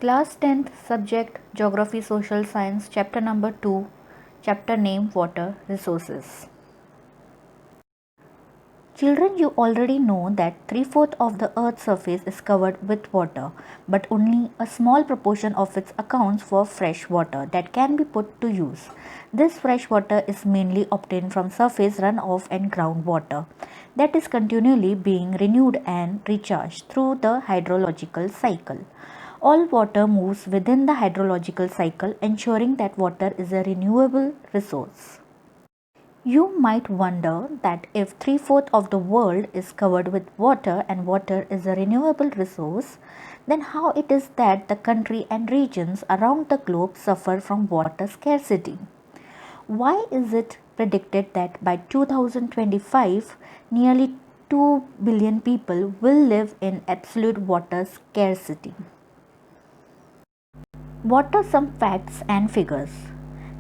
Class 10th subject Geography Social Science chapter number 2 chapter name Water Resources. Children, you already know that 3/4 of the earth's surface is covered with water, but only a small proportion of it accounts for fresh water that can be put to use. This fresh water is mainly obtained from surface runoff and groundwater that is continually being renewed and recharged through the hydrological cycle. All water moves within the hydrological cycle, ensuring that water is a renewable resource. You might wonder that if 3/4 of the world is covered with water and water is a renewable resource, then how it is that the country and regions around the globe suffer from water scarcity? Why is it predicted that by 2025 nearly 2 billion people will live in absolute water scarcity? What are some facts and figures?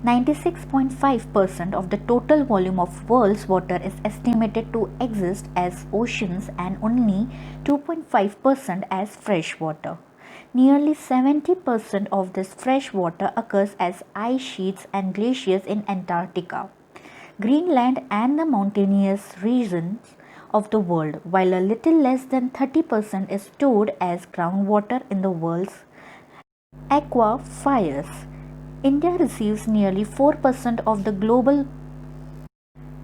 96.5% of the total volume of world's water is estimated to exist as oceans and only 2.5% as fresh water. Nearly 70% of this fresh water occurs as ice sheets and glaciers in Antarctica, Greenland and the mountainous regions of the world, while a little less than 30% is stored as groundwater in the world's aquifers. India receives nearly 4% of the global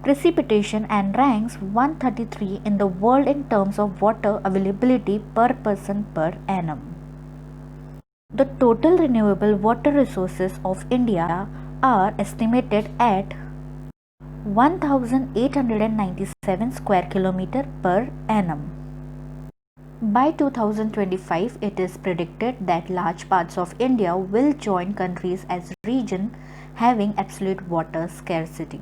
precipitation and ranks 133 in the world in terms of water availability per person per annum. The total renewable water resources of India are estimated at 1897 square kilometer per annum. By 2025, it is predicted that large parts of India will join countries as region having absolute water scarcity.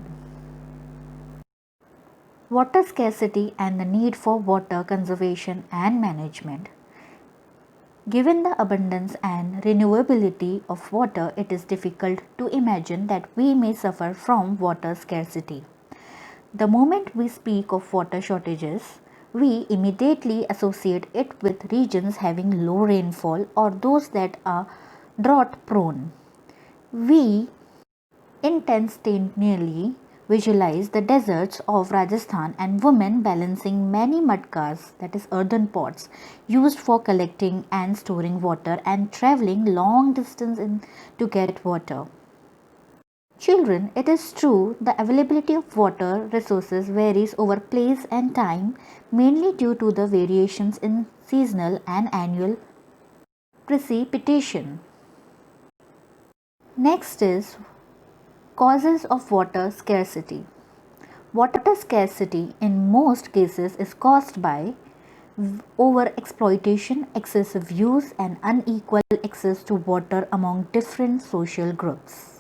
Water scarcity and the need for water conservation and management. Given the abundance and renewability of water, it is difficult to imagine that we may suffer from water scarcity. The moment we speak of water shortages, we immediately associate it with regions having low rainfall or those that are drought prone. We instantaneously visualize the deserts of Rajasthan and women balancing many mud cars, that is earthen pots, used for collecting and storing water and traveling long distance to get water. Children, it is true the availability of water resources varies over place and time, mainly due to the variations in seasonal and annual precipitation. Next is causes of water scarcity. Water scarcity in most cases is caused by overexploitation, excessive use, and unequal access to water among different social groups.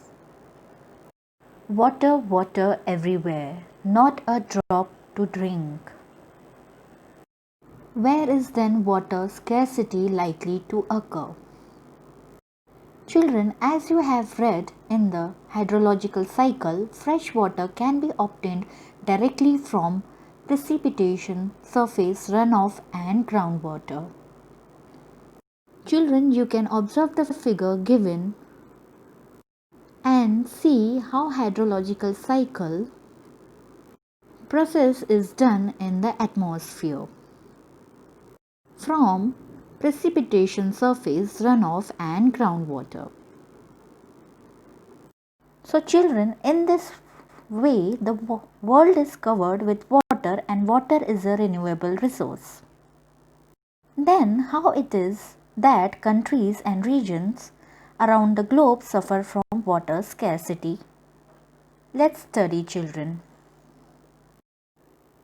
Water, water everywhere, not a drop to drink. Where is then water scarcity likely to occur? Children, as you have read in the hydrological cycle, fresh water can be obtained directly from precipitation, surface runoff, and groundwater. Children, you can observe the figure given and see how hydrological cycle process is done in the atmosphere. From precipitation, surface runoff, and groundwater. So children, in this way the world is covered with water and water is a renewable resource. Then how it is that countries and regions around the globe suffer from water scarcity? Let's study, children.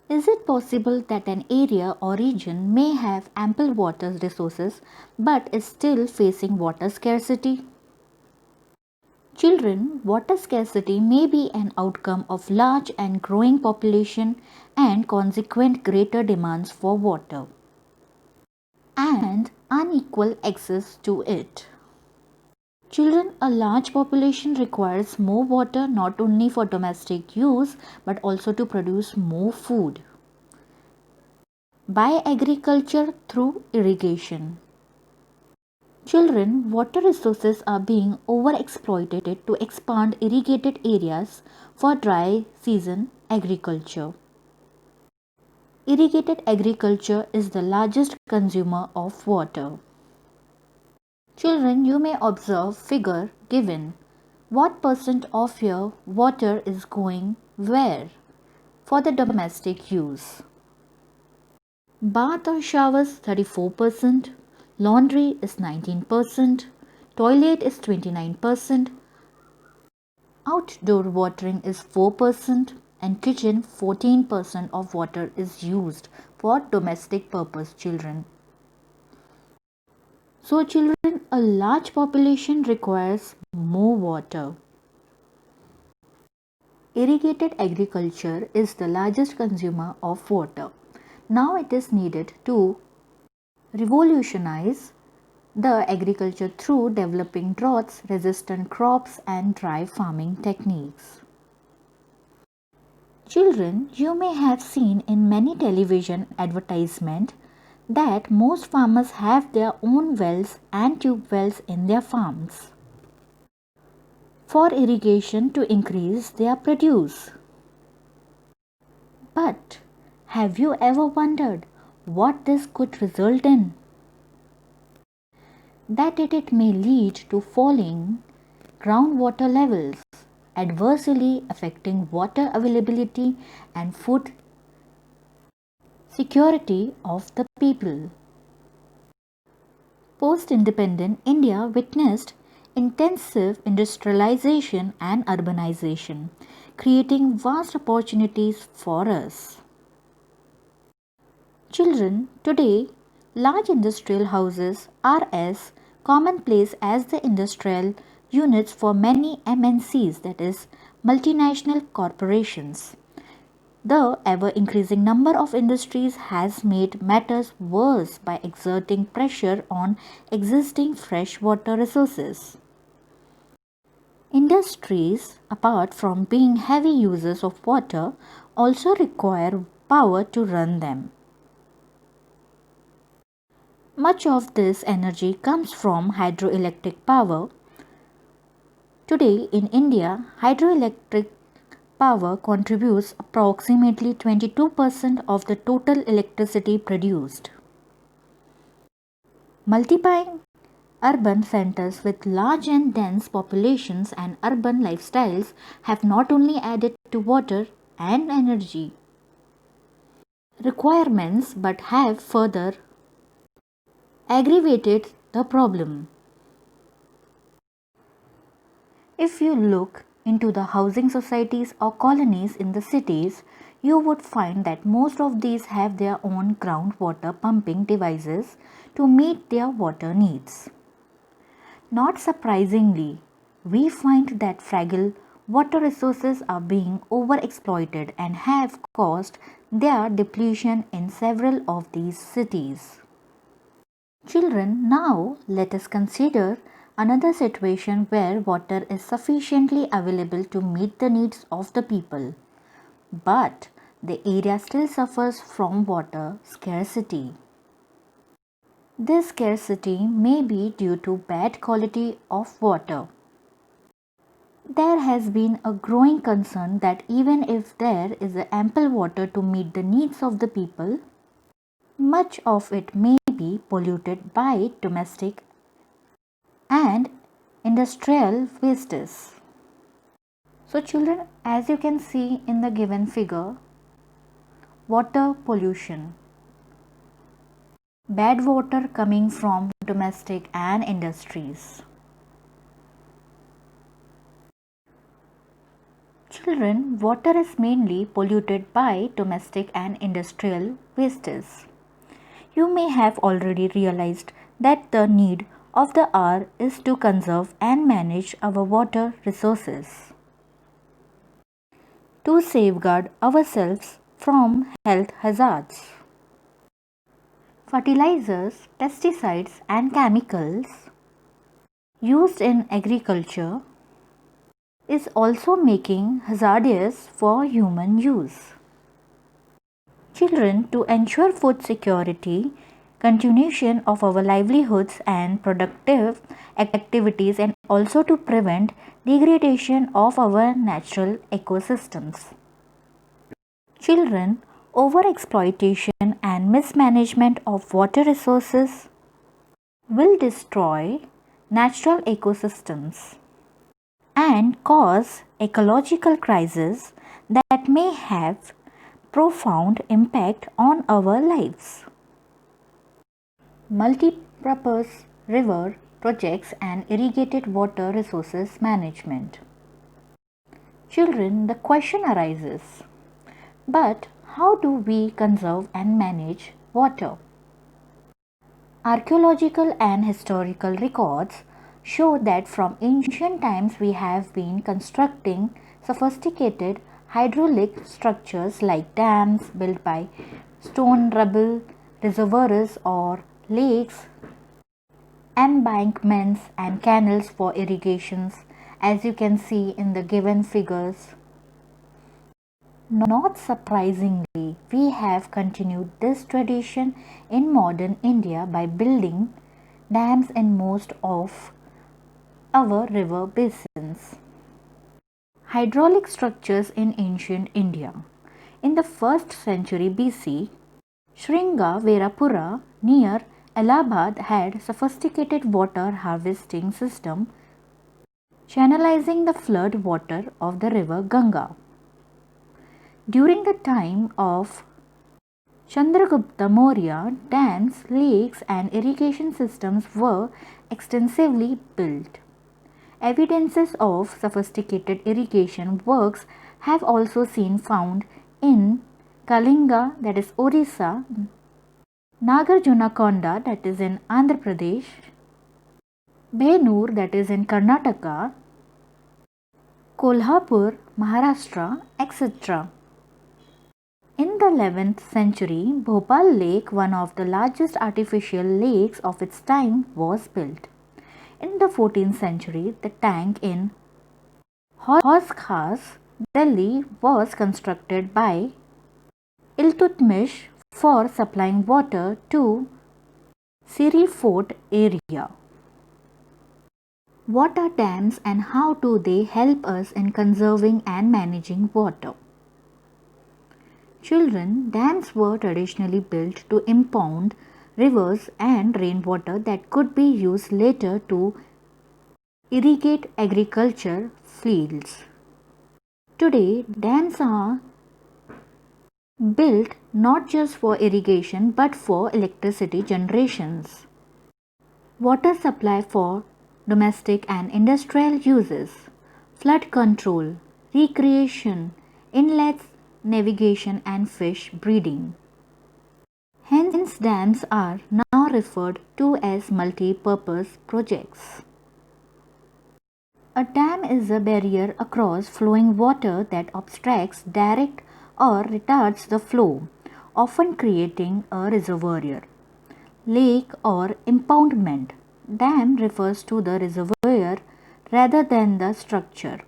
Is it possible that an area or region may have ample water resources but is still facing water scarcity? Children, water scarcity may be an outcome of large and growing population and consequent greater demands for water and unequal access to it. Children, a large population requires more water not only for domestic use but also to produce more food by agriculture through irrigation. Children, water resources are being overexploited to expand irrigated areas for dry season agriculture. Irrigated agriculture is the largest consumer of water. Children, you may observe figure given. What percent of your water is going where? For the domestic use. Bath or showers 34%, laundry is 19%, toilet is 29%, outdoor watering is 4%, and kitchen 14% of water is used for domestic purpose children. So children, a large population requires more water. Irrigated agriculture is the largest consumer of water. Now it is needed to revolutionize the agriculture through developing droughts resistant crops and dry farming techniques. Children, you may have seen in many television advertisements that most farmers have their own wells and tube wells in their farms for irrigation to increase their produce. But have you ever wondered what this could result in? That it may lead to falling groundwater levels, adversely affecting water availability and food security of the people. Post-independent India witnessed intensive industrialization and urbanization, creating vast opportunities for us. Children, today, large industrial houses are as commonplace as the industrial units for many MNCs, that is, multinational corporations. The ever increasing number of industries has made matters worse by exerting pressure on existing freshwater resources. Industries, apart from being heavy users of water, also require power to run them. Much of this energy comes from hydroelectric power. Today in India, hydroelectric power contributes approximately 22% of the total electricity produced. Multiplying urban centers with large and dense populations and urban lifestyles have not only added to water and energy requirements but have further aggravated the problem. If you look into the housing societies or colonies in the cities, you would find that most of these have their own groundwater pumping devices to meet their water needs. Not surprisingly, we find that fragile water resources are being overexploited and have caused their depletion in several of these cities. Children, now let us consider another situation where water is sufficiently available to meet the needs of the people, but the area still suffers from water scarcity. This scarcity may be due to bad quality of water. There has been a growing concern that even if there is ample water to meet the needs of the people, much of it may be polluted by domestic and industrial wastes. So children, as you can see in the given figure, water pollution. Bad water coming from domestic and industries. Children, water is mainly polluted by domestic and industrial wastes. You may have already realized that the need of the hour is to conserve and manage our water resources, to safeguard ourselves from health hazards. Fertilizers, pesticides, and chemicals used in agriculture is also making hazardous for human use. Children, to ensure food security, continuation of our livelihoods and productive activities, and also to prevent degradation of our natural ecosystems. Children, overexploitation and mismanagement of water resources will destroy natural ecosystems and cause ecological crises that may have profound impact on our lives. Multi-purpose river projects and irrigated water resources management. Children, the question arises, but how do we conserve and manage water? Archaeological and historical records show that from ancient times we have been constructing sophisticated hydraulic structures like dams built by stone rubble, reservoirs or lakes, embankments and canals for irrigations, as you can see in the given figures. Not surprisingly, we have continued this tradition in modern India by building dams in most of our river basins. Hydraulic structures in ancient India. In the 1st century BC, Sringaverapura near Allahabad had sophisticated water harvesting system channelizing the flood water of the river Ganga. During the time of Chandragupta Maurya, dams, lakes and irrigation systems were extensively built. Evidences of sophisticated irrigation works have also been found in Kalinga, that is Orissa, Nagarjunakonda, that is in Andhra Pradesh, Benur, that is in Karnataka, Kolhapur, Maharashtra, etc. In the 11th century, Bhopal Lake, one of the largest artificial lakes of its time, was built. In the 14th century, the tank in Hauz Khas, Delhi was constructed by Iltutmish for supplying water to Siri Fort area. What are dams and how do they help us in conserving and managing water? Children, dams were traditionally built to impound rivers and rainwater that could be used later to irrigate agriculture fields. Today, dams are built not just for irrigation but for electricity generations, water supply for domestic and industrial uses, flood control, recreation, inlets, navigation and fish breeding. Hence, dams are now referred to as multi-purpose projects. A dam is a barrier across flowing water that obstructs, directs or retards the flow, often creating a reservoir, lake or impoundment. Dam refers to the reservoir rather than the structure.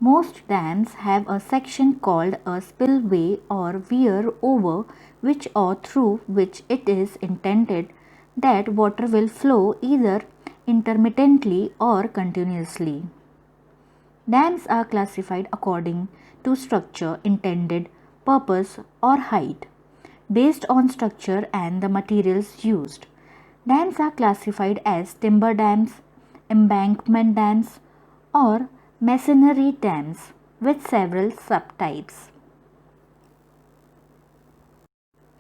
Most dams have a section called a spillway or weir over which or through which it is intended that water will flow either intermittently or continuously. Dams are classified according to structure, intended purpose or height. Based on structure and the materials used, dams are classified as timber dams, embankment dams or masonry dams with several subtypes.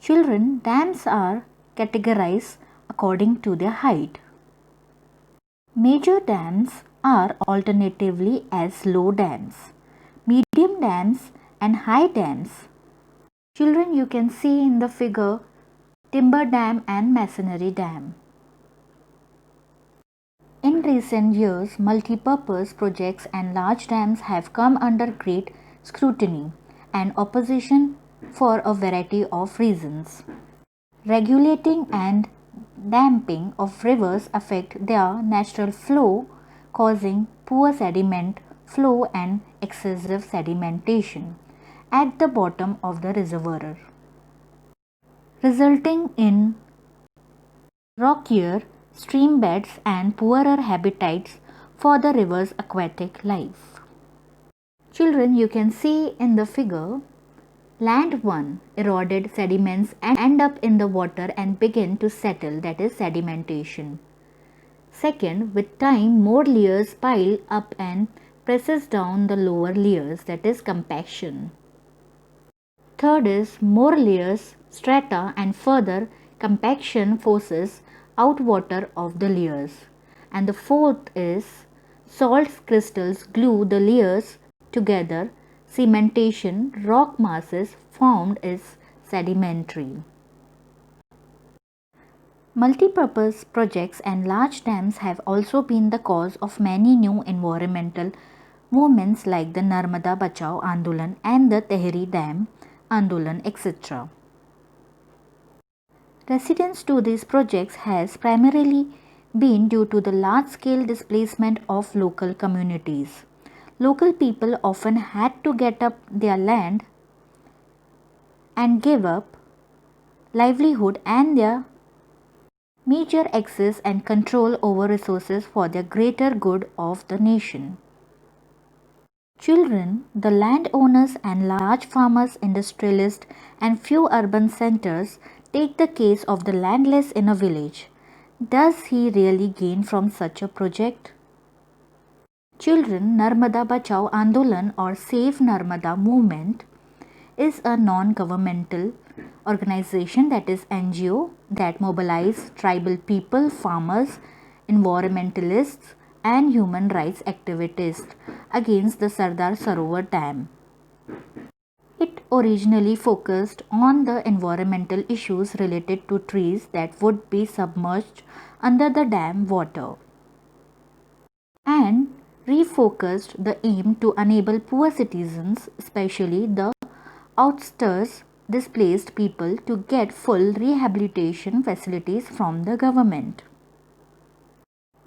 Children, dams are categorized according to their height. Major dams are alternatively as low dams, medium dams and high dams. Children, you can see in the figure timber dam and masonry dam. In recent years, multi-purpose projects and large dams have come under great scrutiny and opposition for a variety of reasons. Regulating and damping of rivers affect their natural flow, causing poor sediment flow and excessive sedimentation at the bottom of the reservoir, resulting in rockier stream beds and poorer habitats for the river's aquatic life. Children, you can see in the figure, land 1, eroded sediments end up in the water and begin to settle, that is sedimentation. Second, with time more layers pile up and presses down the lower layers, that is compaction. Third is more layers, strata, and further compaction forces out water of the layers. And the fourth is salt crystals glue the layers together. Cementation, rock masses formed is sedimentary. Multipurpose projects and large dams have also been the cause of many new environmental movements like the Narmada Bachao Andolan and the Tehri Dam Andolan, etc. Resistance to these projects has primarily been due to the large-scale displacement of local communities. Local people often had to get up their land and give up livelihood and their major access and control over resources for the greater good of the nation. Children, the landowners and large farmers, industrialists, and few urban centers take the case of the landless in a village. Does he really gain from such a project? Children, Narmada Bachao Andolan or Save Narmada movement is a non-governmental organization, that is NGO, that mobilize tribal people, farmers, environmentalists and human rights activists against the Sardar Sarovar Dam. It originally focused on the environmental issues related to trees that would be submerged under the dam water and refocused the aim to enable poor citizens, especially the outskirts displaced people, to get full rehabilitation facilities from the government.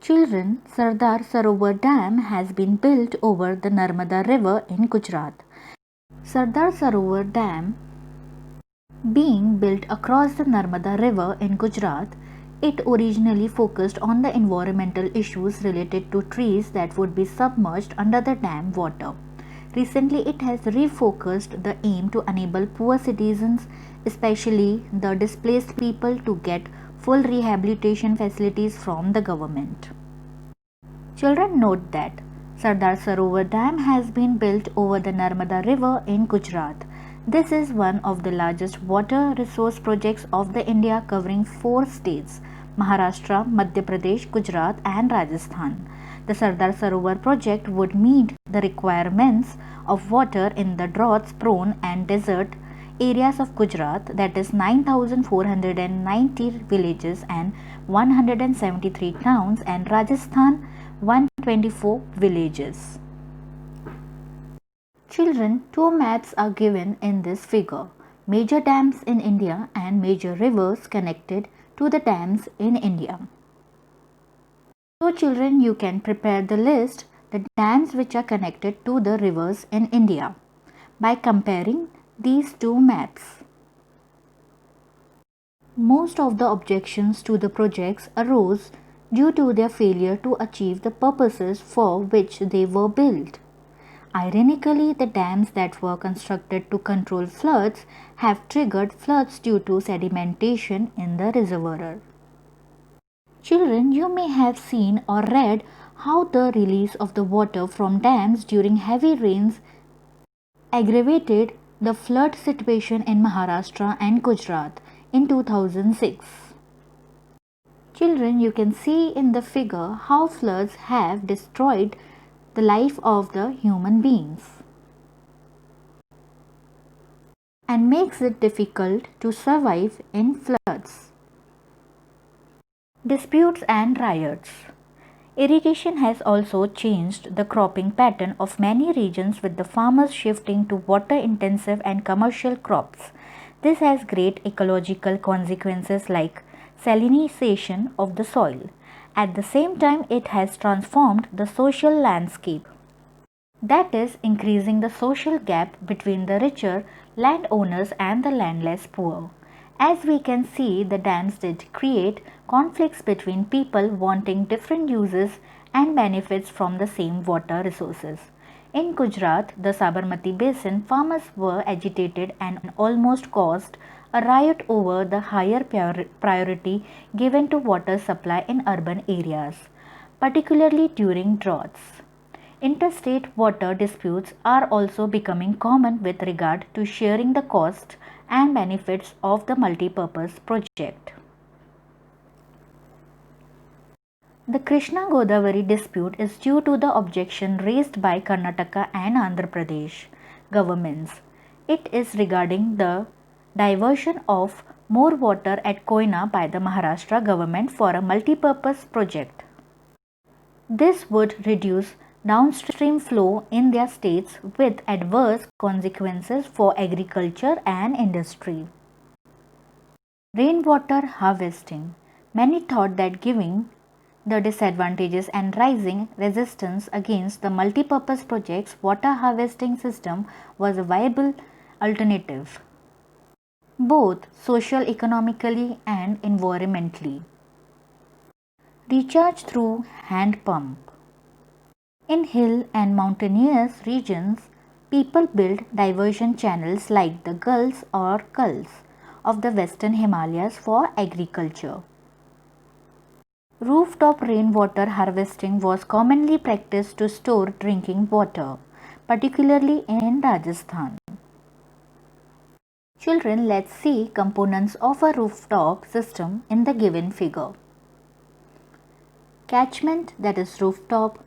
Children, Sardar Sarovar Dam has been built over the Narmada River in Gujarat. Sardar Sarovar Dam being built across the Narmada River in Gujarat, it originally focused on the environmental issues related to trees that would be submerged under the dam water. Recently, it has refocused the aim to enable poor citizens, especially the displaced people, to get full rehabilitation facilities from the government. Children, note that Sardar Sarovar Dam has been built over the Narmada River in Gujarat. This is one of the largest water resource projects of the India, covering 4 states: Maharashtra, Madhya Pradesh, Gujarat and Rajasthan. The Sardar Sarovar project would meet the requirements of water in the drought-prone and desert areas of Gujarat, that is 9,490 villages and 173 towns, and Rajasthan 124 villages. Children, 2 maps are given in this figure: major dams in India and major rivers connected to the dams in India. So children, you can prepare the list, the dams which are connected to the rivers in India, by comparing these 2 maps. Most of the objections to the projects arose due to their failure to achieve the purposes for which they were built. Ironically, the dams that were constructed to control floods have triggered floods due to sedimentation in the reservoir. Children, you may have seen or read how the release of the water from dams during heavy rains aggravated the flood situation in Maharashtra and Gujarat in 2006. Children, you can see in the figure how floods have destroyed the life of the human beings and makes it difficult to survive in floods. Disputes and riots. Irrigation has also changed the cropping pattern of many regions, with the farmers shifting to water-intensive and commercial crops. This has great ecological consequences like salinization of the soil. At the same time, it has transformed the social landscape. That is, increasing the social gap between the richer landowners and the landless poor. As we can see, the dams did create conflicts between people wanting different uses and benefits from the same water resources. In Gujarat, the Sabarmati basin, farmers were agitated and almost caused a riot over the higher priority given to water supply in urban areas, particularly during droughts. Interstate water disputes are also becoming common with regard to sharing the costs and benefits of the multipurpose project. The Krishna Godavari dispute is due to the objection raised by Karnataka and Andhra Pradesh governments. It is regarding the diversion of more water at Koyna by the Maharashtra government for a multipurpose project. This would reduce downstream flow in their states with adverse consequences for agriculture and industry. Rainwater harvesting. Many thought that giving the disadvantages and rising resistance against the multipurpose project's water harvesting system was a viable alternative, both social, economically, and environmentally. Recharge through hand pump. In hill and mountainous regions, people build diversion channels like the gulls or kulls of the western Himalayas for agriculture. Rooftop rainwater harvesting was commonly practiced to store drinking water, particularly in Rajasthan. Children, let's see components of a rooftop system in the given figure. Catchment, that is rooftop.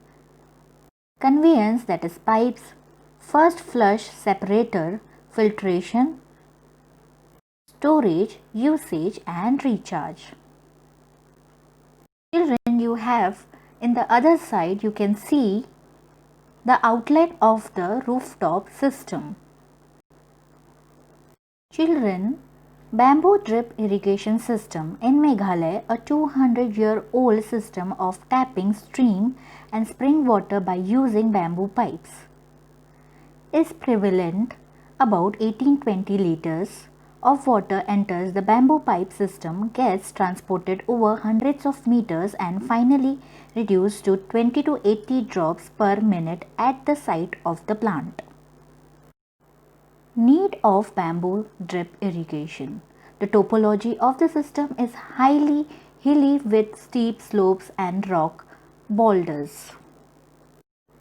Conveyance, that is pipes. First flush separator, filtration, storage, usage and recharge. Children, you have in the other side you can see the outlet of the rooftop system. Children, bamboo drip irrigation system in Meghalaya, a 200-year-old system of tapping stream and spring water by using bamboo pipes, is prevalent. About 18-20 liters of water enters the bamboo pipe system, gets transported over hundreds of meters and finally reduced to 20 to 80 drops per minute at the site of the plant. Need of bamboo drip irrigation. The topology of the system is highly hilly with steep slopes and rock boulders.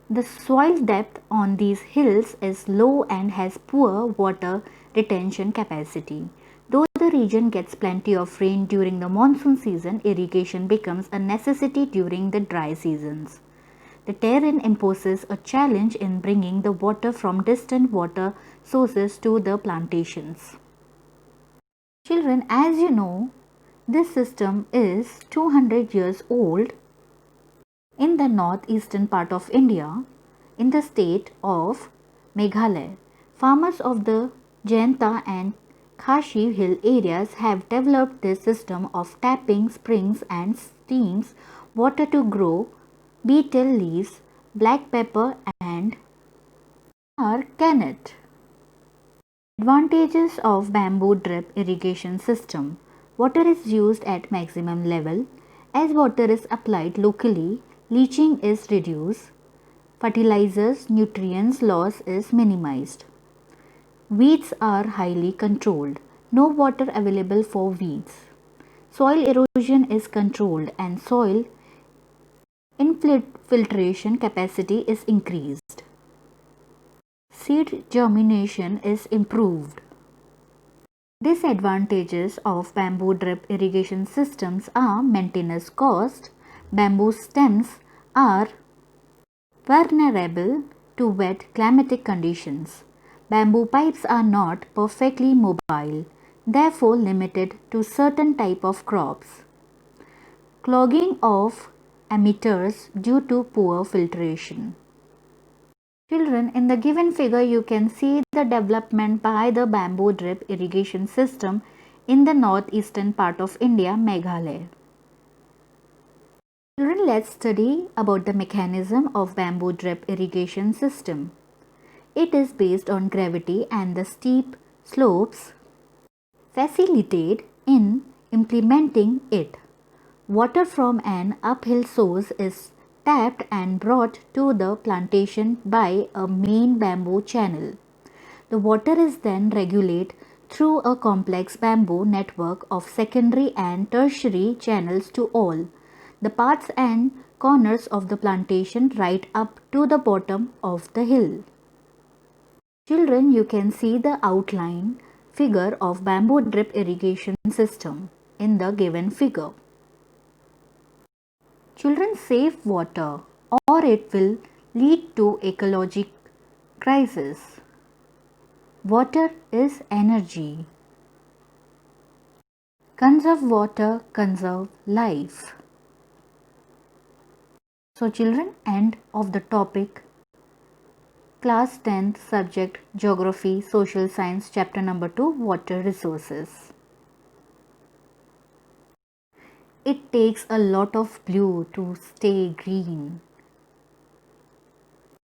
The soil depth on these hills is low and has poor water retention capacity. Though the region gets plenty of rain during the monsoon season, irrigation becomes a necessity during the dry seasons. The terrain imposes a challenge in bringing the water from distant water sources to the plantations. Children, as you know, this system is 200 years old in the northeastern part of India, in the state of Meghalaya. Farmers of the Jayanta and Khashi Hill areas have developed this system of tapping springs and steams water to grow betel leaves, black pepper and carrot. Advantages of bamboo drip irrigation system. Water is used at maximum level. As water is applied locally, leaching is reduced. Fertilizers, nutrients loss is minimized. Weeds are highly controlled. No water available for weeds. Soil erosion is controlled and soil infiltration capacity is increased. Seed germination is improved. Disadvantages of bamboo drip irrigation systems are maintenance cost. Bamboo stems are vulnerable to wet climatic conditions. Bamboo pipes are not perfectly mobile, therefore limited to certain type of crops. Clogging of emitters due to poor filtration. Children, in the given figure you can see the development by the bamboo drip irrigation system in the northeastern part of India, Meghalaya. Children, let's study about the mechanism of bamboo drip irrigation system. It is based on gravity and the steep slopes facilitate in implementing it. Water from an uphill source is tapped and brought to the plantation by a main bamboo channel. The water is then regulated through a complex bamboo network of secondary and tertiary channels to all the parts and corners of the plantation right up to the bottom of the hill. Children, you can see the outline figure of bamboo drip irrigation system in the given figure. Children, save water or it will lead to ecological crisis. Water is energy. Conserve water, conserve life. So children, end of the topic. Class 10th subject Geography, Social Science, chapter number 2, Water Resources. It takes a lot of blue to stay green.